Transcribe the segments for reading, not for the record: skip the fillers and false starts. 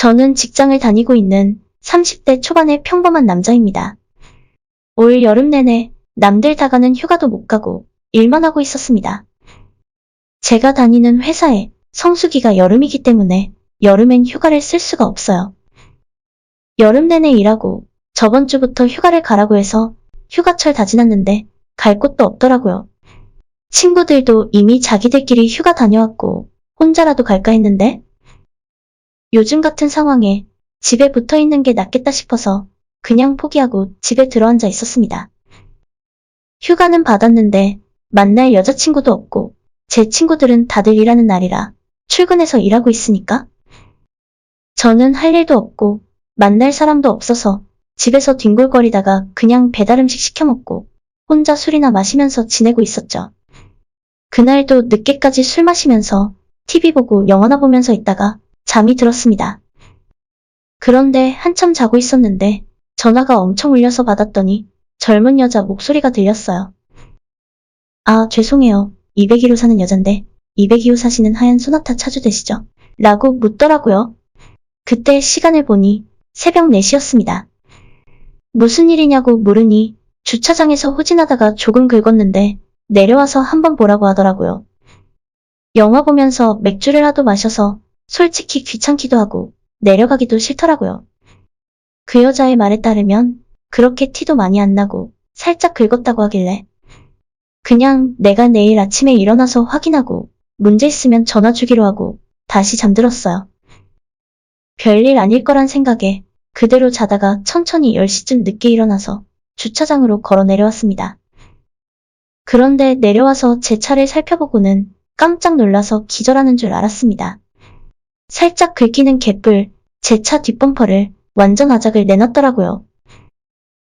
저는 직장을 다니고 있는 30대 초반의 평범한 남자입니다. 올 여름 내내 남들 다 가는 휴가도 못 가고 일만 하고 있었습니다. 제가 다니는 회사에 성수기가 여름이기 때문에 여름엔 휴가를 쓸 수가 없어요. 여름 내내 일하고 저번 주부터 휴가를 가라고 해서 휴가철 다 지났는데 갈 곳도 없더라고요. 친구들도 이미 자기들끼리 휴가 다녀왔고 혼자라도 갈까 했는데 요즘 같은 상황에 집에 붙어 있는 게 낫겠다 싶어서 그냥 포기하고 집에 들어앉아 있었습니다. 휴가는 받았는데 만날 여자친구도 없고 제 친구들은 다들 일하는 날이라 출근해서 일하고 있으니까 저는 할 일도 없고 만날 사람도 없어서 집에서 뒹굴거리다가 그냥 배달 음식 시켜 먹고 혼자 술이나 마시면서 지내고 있었죠. 그날도 늦게까지 술 마시면서 TV 보고 영화나 보면서 있다가 잠이 들었습니다. 그런데 한참 자고 있었는데 전화가 엄청 울려서 받았더니 젊은 여자 목소리가 들렸어요. 아, 죄송해요. 202호 사는 여잔데 202호 사시는 하얀 소나타 차주 되시죠? 라고 묻더라고요. 그때 시간을 보니 새벽 4시였습니다. 무슨 일이냐고 물으니 주차장에서 후진하다가 조금 긁었는데 내려와서 한번 보라고 하더라고요. 영화 보면서 맥주를 하도 마셔서 솔직히 귀찮기도 하고 내려가기도 싫더라고요. 그 여자의 말에 따르면 그렇게 티도 많이 안 나고 살짝 긁었다고 하길래 그냥 내가 내일 아침에 일어나서 확인하고 문제 있으면 전화 주기로 하고 다시 잠들었어요. 별일 아닐 거란 생각에 그대로 자다가 천천히 10시쯤 늦게 일어나서 주차장으로 걸어 내려왔습니다. 그런데 내려와서 제 차를 살펴보고는 깜짝 놀라서 기절하는 줄 알았습니다. 살짝 긁히는 개뿔, 제 차 뒷범퍼를 완전 아작을 내놨더라고요.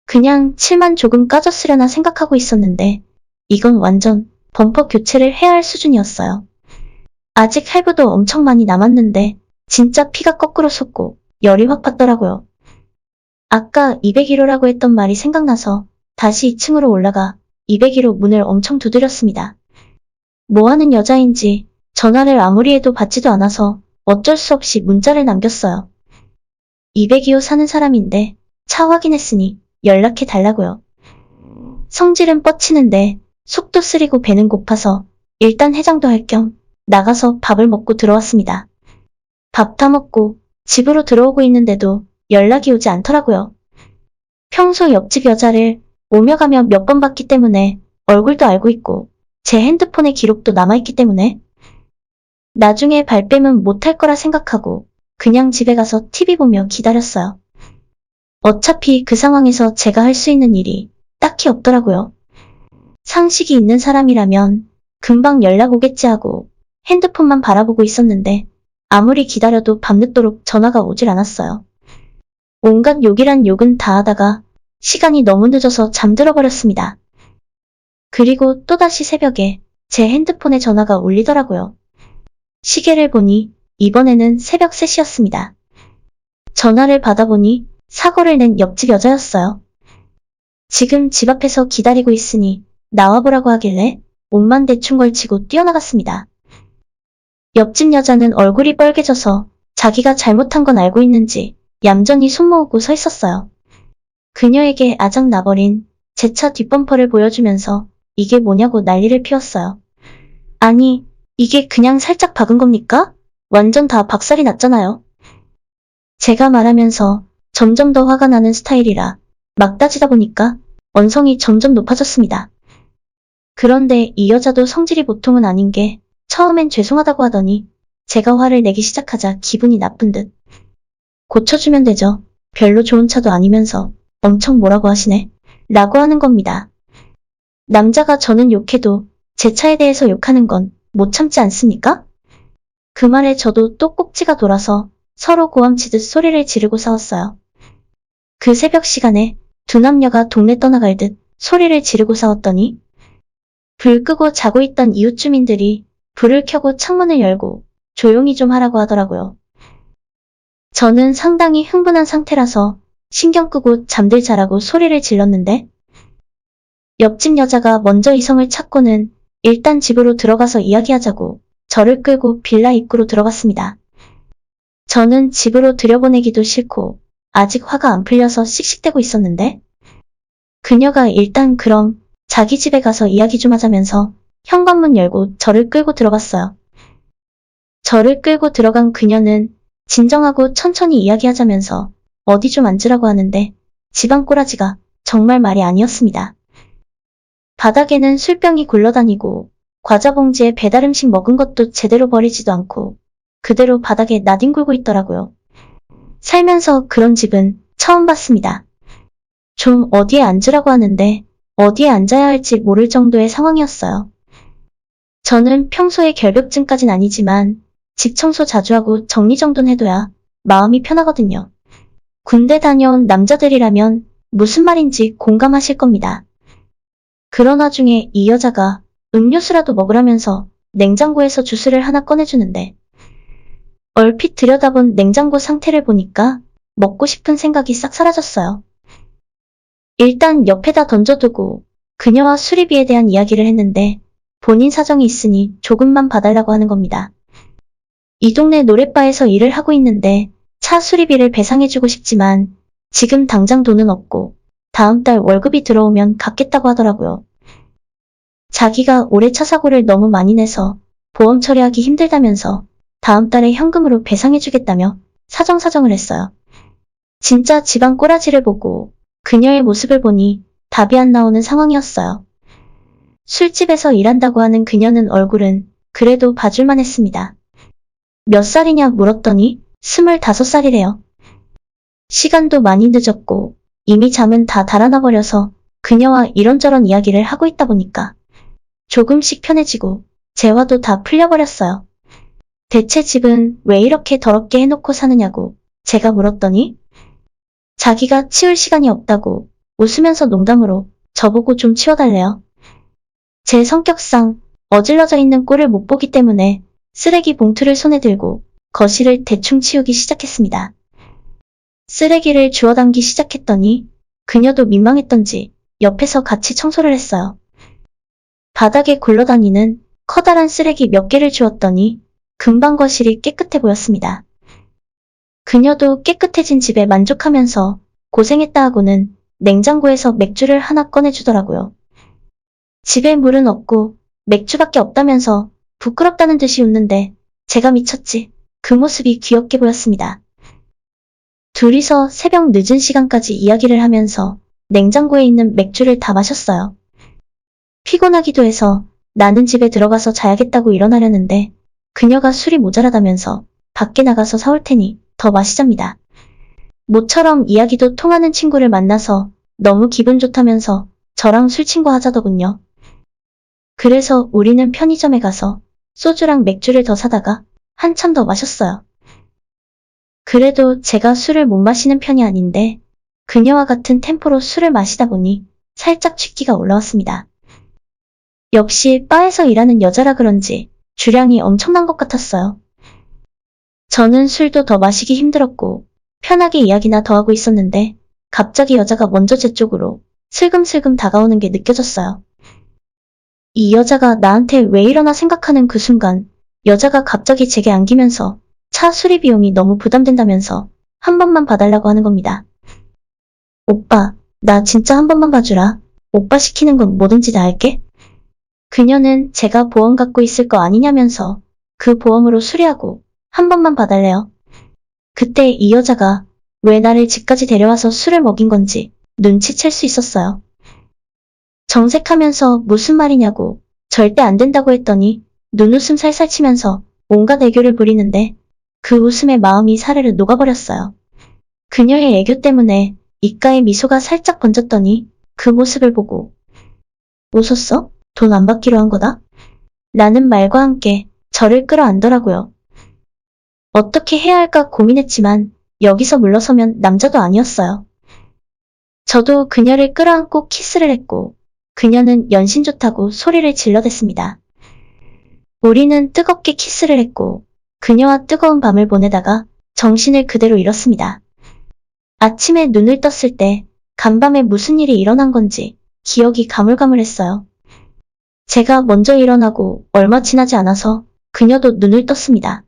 그냥 칠만 조금 까졌으려나 생각하고 있었는데 이건 완전 범퍼 교체를 해야 할 수준이었어요. 아직 할부도 엄청 많이 남았는데 진짜 피가 거꾸로 솟고 열이 확 받더라고요. 아까 201호라고 했던 말이 생각나서 다시 2층으로 올라가 201호 문을 엄청 두드렸습니다. 뭐하는 여자인지 전화를 아무리 해도 받지도 않아서 어쩔 수 없이 문자를 남겼어요. 202호 사는 사람인데 차 확인했으니 연락해 달라고요. 성질은 뻗치는데 속도 쓰리고 배는 고파서 일단 해장도 할 겸 나가서 밥을 먹고 들어왔습니다. 밥 다 먹고 집으로 들어오고 있는데도 연락이 오지 않더라고요. 평소 옆집 여자를 오며 가며 몇 번 봤기 때문에 얼굴도 알고 있고 제 핸드폰에 기록도 남아있기 때문에 나중에 발뺌은 못할 거라 생각하고 그냥 집에 가서 TV 보며 기다렸어요. 어차피 그 상황에서 제가 할 수 있는 일이 딱히 없더라고요. 상식이 있는 사람이라면 금방 연락 오겠지 하고 핸드폰만 바라보고 있었는데 아무리 기다려도 밤늦도록 전화가 오질 않았어요. 온갖 욕이란 욕은 다 하다가 시간이 너무 늦어서 잠들어 버렸습니다. 그리고 또다시 새벽에 제 핸드폰에 전화가 울리더라고요. 시계를 보니 이번에는 새벽 3시였습니다. 전화를 받아보니 사고를 낸 옆집 여자였어요. 지금 집 앞에서 기다리고 있으니 나와보라고 하길래 옷만 대충 걸치고 뛰어나갔습니다. 옆집 여자는 얼굴이 빨개져서 자기가 잘못한 건 알고 있는지 얌전히 손 모으고 서 있었어요. 그녀에게 아작 나버린 제 차 뒷범퍼를 보여주면서 이게 뭐냐고 난리를 피웠어요. 아니, 이게 그냥 살짝 박은 겁니까? 완전 다 박살이 났잖아요. 제가 말하면서 점점 더 화가 나는 스타일이라 막 따지다 보니까 언성이 점점 높아졌습니다. 그런데 이 여자도 성질이 보통은 아닌 게 처음엔 죄송하다고 하더니 제가 화를 내기 시작하자 기분이 나쁜 듯 고쳐주면 되죠. 별로 좋은 차도 아니면서 엄청 뭐라고 하시네? 라고 하는 겁니다. 남자가 저는 욕해도 제 차에 대해서 욕하는 건 못 참지 않습니까? 그 말에 저도 또 꼭지가 돌아서 서로 고함치듯 소리를 지르고 싸웠어요. 그 새벽 시간에 두 남녀가 동네 떠나갈 듯 소리를 지르고 싸웠더니 불 끄고 자고 있던 이웃 주민들이 불을 켜고 창문을 열고 조용히 좀 하라고 하더라고요. 저는 상당히 흥분한 상태라서 신경 끄고 잠들자라고 소리를 질렀는데 옆집 여자가 먼저 이성을 찾고는 일단 집으로 들어가서 이야기하자고 저를 끌고 빌라 입구로 들어갔습니다. 저는 집으로 들여보내기도 싫고 아직 화가 안 풀려서 씩씩대고 있었는데 그녀가 일단 그럼 자기 집에 가서 이야기 좀 하자면서 현관문 열고 저를 끌고 들어갔어요. 저를 끌고 들어간 그녀는 진정하고 천천히 이야기하자면서 어디 좀 앉으라고 하는데 집안 꼬라지가 정말 말이 아니었습니다. 바닥에는 술병이 굴러다니고 과자 봉지에 배달 음식 먹은 것도 제대로 버리지도 않고 그대로 바닥에 나뒹굴고 있더라고요. 살면서 그런 집은 처음 봤습니다. 좀 어디에 앉으라고 하는데 어디에 앉아야 할지 모를 정도의 상황이었어요. 저는 평소에 결벽증까진 아니지만 집 청소 자주 하고 정리정돈 해둬야 마음이 편하거든요. 군대 다녀온 남자들이라면 무슨 말인지 공감하실 겁니다. 그런 와중에 이 여자가 음료수라도 먹으라면서 냉장고에서 주스를 하나 꺼내주는데 얼핏 들여다본 냉장고 상태를 보니까 먹고 싶은 생각이 싹 사라졌어요. 일단 옆에다 던져두고 그녀와 수리비에 대한 이야기를 했는데 본인 사정이 있으니 조금만 봐달라고 하는 겁니다. 이 동네 노랫바에서 일을 하고 있는데 차 수리비를 배상해주고 싶지만 지금 당장 돈은 없고 다음 달 월급이 들어오면 갚겠다고 하더라고요. 자기가 올해 차 사고를 너무 많이 내서 보험 처리하기 힘들다면서 다음 달에 현금으로 배상해주겠다며 사정사정을 했어요. 진짜 집안 꼬라지를 보고 그녀의 모습을 보니 답이 안 나오는 상황이었어요. 술집에서 일한다고 하는 그녀는 얼굴은 그래도 봐줄만 했습니다. 몇 살이냐 물었더니 25살이래요. 시간도 많이 늦었고 이미 잠은 다 달아나 버려서 그녀와 이런저런 이야기를 하고 있다 보니까 조금씩 편해지고 제 화도 다 풀려버렸어요. 대체 집은 왜 이렇게 더럽게 해놓고 사느냐고 제가 물었더니 자기가 치울 시간이 없다고 웃으면서 농담으로 저보고 좀 치워달래요. 제 성격상 어질러져 있는 꼴을 못 보기 때문에 쓰레기 봉투를 손에 들고 거실을 대충 치우기 시작했습니다. 쓰레기를 주워 담기 시작했더니 그녀도 민망했던지 옆에서 같이 청소를 했어요. 바닥에 굴러다니는 커다란 쓰레기 몇 개를 주웠더니 금방 거실이 깨끗해 보였습니다. 그녀도 깨끗해진 집에 만족하면서 고생했다 하고는 냉장고에서 맥주를 하나 꺼내주더라고요. 집에 물은 없고 맥주밖에 없다면서 부끄럽다는 듯이 웃는데 제가 미쳤지. 그 모습이 귀엽게 보였습니다. 둘이서 새벽 늦은 시간까지 이야기를 하면서 냉장고에 있는 맥주를 다 마셨어요. 피곤하기도 해서 나는 집에 들어가서 자야겠다고 일어나려는데 그녀가 술이 모자라다면서 밖에 나가서 사올 테니 더 마시잡니다. 모처럼 이야기도 통하는 친구를 만나서 너무 기분 좋다면서 저랑 술 친구 하자더군요. 그래서 우리는 편의점에 가서 소주랑 맥주를 더 사다가 한참 더 마셨어요. 그래도 제가 술을 못 마시는 편이 아닌데 그녀와 같은 템포로 술을 마시다 보니 살짝 취기가 올라왔습니다. 역시 바에서 일하는 여자라 그런지 주량이 엄청난 것 같았어요. 저는 술도 더 마시기 힘들었고 편하게 이야기나 더 하고 있었는데 갑자기 여자가 먼저 제 쪽으로 슬금슬금 다가오는 게 느껴졌어요. 이 여자가 나한테 왜 이러나 생각하는 그 순간 여자가 갑자기 제게 안기면서 차 수리 비용이 너무 부담된다면서 한 번만 봐달라고 하는 겁니다. 오빠, 나 진짜 한 번만 봐주라. 오빠 시키는 건 뭐든지 다 할게. 그녀는 제가 보험 갖고 있을 거 아니냐면서 그 보험으로 수리하고 한 번만 봐달래요. 그때 이 여자가 왜 나를 집까지 데려와서 술을 먹인 건지 눈치챌 수 있었어요. 정색하면서 무슨 말이냐고 절대 안 된다고 했더니 눈웃음 살살 치면서 온갖 애교를 부리는데 그 웃음에 마음이 사르르 녹아버렸어요. 그녀의 애교 때문에 입가에 미소가 살짝 번졌더니 그 모습을 보고 웃었어? 돈 안 받기로 한 거다? 라는 말과 함께 저를 끌어안더라고요. 어떻게 해야 할까 고민했지만 여기서 물러서면 남자도 아니었어요. 저도 그녀를 끌어안고 키스를 했고 그녀는 연신 좋다고 소리를 질러댔습니다. 우리는 뜨겁게 키스를 했고 그녀와 뜨거운 밤을 보내다가 정신을 그대로 잃었습니다. 아침에 눈을 떴을 때 간밤에 무슨 일이 일어난 건지 기억이 가물가물했어요. 제가 먼저 일어나고 얼마 지나지 않아서 그녀도 눈을 떴습니다.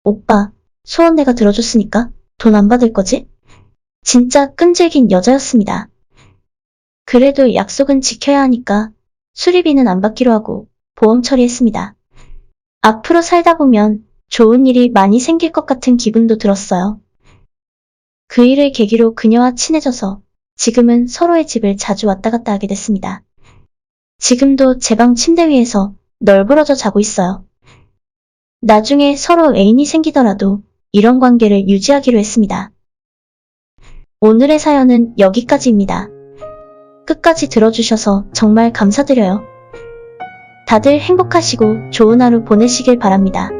오빠, 소원 내가 들어줬으니까 돈 안 받을 거지? 진짜 끈질긴 여자였습니다. 그래도 약속은 지켜야 하니까 수리비는 안 받기로 하고 보험 처리했습니다. 앞으로 살다 보면 좋은 일이 많이 생길 것 같은 기분도 들었어요. 그 일을 계기로 그녀와 친해져서 지금은 서로의 집을 자주 왔다 갔다 하게 됐습니다. 지금도 제 방 침대 위에서 널브러져 자고 있어요. 나중에 서로 애인이 생기더라도 이런 관계를 유지하기로 했습니다. 오늘의 사연은 여기까지입니다. 끝까지 들어주셔서 정말 감사드려요. 다들 행복하시고 좋은 하루 보내시길 바랍니다.